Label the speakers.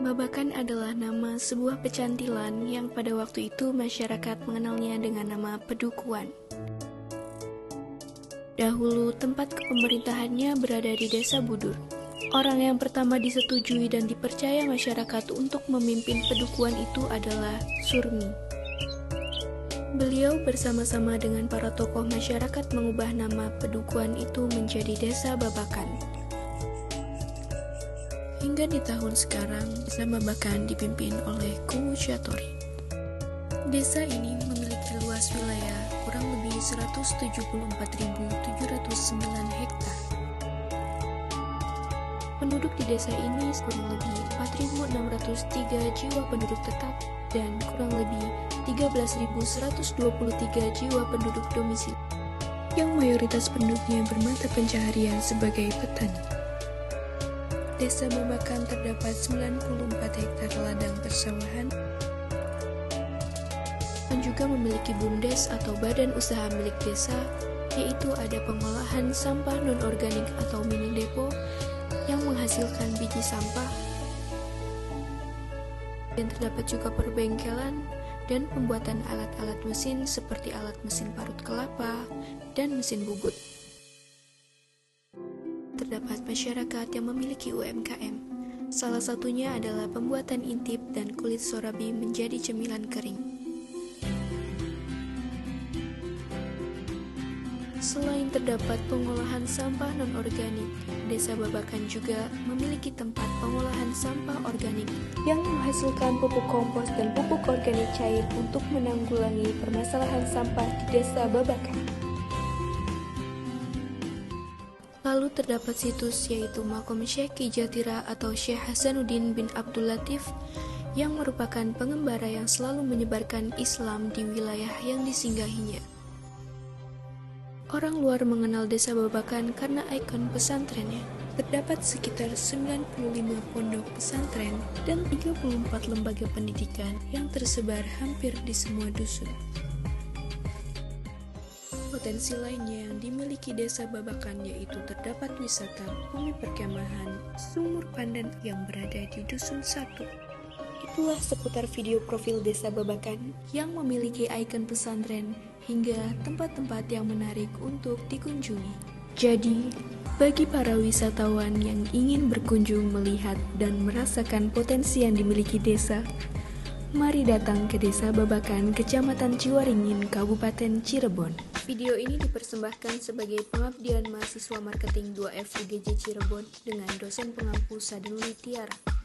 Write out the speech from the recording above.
Speaker 1: Babakan adalah nama sebuah pecantilan yang pada waktu itu masyarakat mengenalnya dengan nama Pedukuhan. Dahulu tempat pemerintahannya berada di Desa Budur. Orang yang pertama disetujui dan dipercaya masyarakat untuk memimpin Pedukuhan itu adalah Surmi. Beliau bersama-sama dengan para tokoh masyarakat mengubah nama Pedukuhan itu menjadi Desa Babakan. Hingga di tahun sekarang, Desa Babakan dipimpin oleh Kuwu Syatori. Desa ini memiliki luas wilayah kurang lebih 174.709 hektar. Penduduk di desa ini kurang lebih 4.603 jiwa penduduk tetap dan kurang lebih 13.123 jiwa penduduk domisili, yang mayoritas penduduknya bermata pencaharian sebagai petani. Desa Babakan terdapat 94 hektar ladang persawahan dan juga memiliki BUMDes atau badan usaha milik desa, yaitu ada pengolahan sampah non-organik atau mini depo yang menghasilkan biji sampah, dan terdapat juga perbengkelan dan pembuatan alat-alat mesin seperti alat mesin parut kelapa dan mesin bubut. Terdapat masyarakat yang memiliki UMKM. Salah satunya adalah pembuatan intip dan kulit sorabi menjadi cemilan kering. Selain terdapat pengolahan sampah non-organik, Desa Babakan juga memiliki tempat pengolahan sampah organik yang menghasilkan pupuk kompos dan pupuk organik cair untuk menanggulangi permasalahan sampah di Desa Babakan. Lalu terdapat situs yaitu Makom Syekh Ki Jatira atau Syekh Hasanuddin bin Abdul Latif yang merupakan pengembara yang selalu menyebarkan Islam di wilayah yang disinggahinya. Orang luar mengenal Desa Babakan karena ikon pesantrennya. Terdapat sekitar 95 pondok pesantren dan 34 lembaga pendidikan yang tersebar hampir di semua dusun. Potensi lainnya yang dimiliki Desa Babakan yaitu terdapat wisata bumi perkemahan Sumur Pandan yang berada di Dusun 1. Itulah seputar video profil Desa Babakan yang memiliki ikon pesantren hingga tempat-tempat yang menarik untuk dikunjungi. Jadi, bagi para wisatawan yang ingin berkunjung melihat dan merasakan potensi yang dimiliki desa, mari datang ke Desa Babakan, Kecamatan Ciwaringin, Kabupaten Cirebon. Video ini dipersembahkan sebagai pengabdian mahasiswa marketing 2F UGJ Cirebon dengan dosen pengampu Sadinuli Tiara.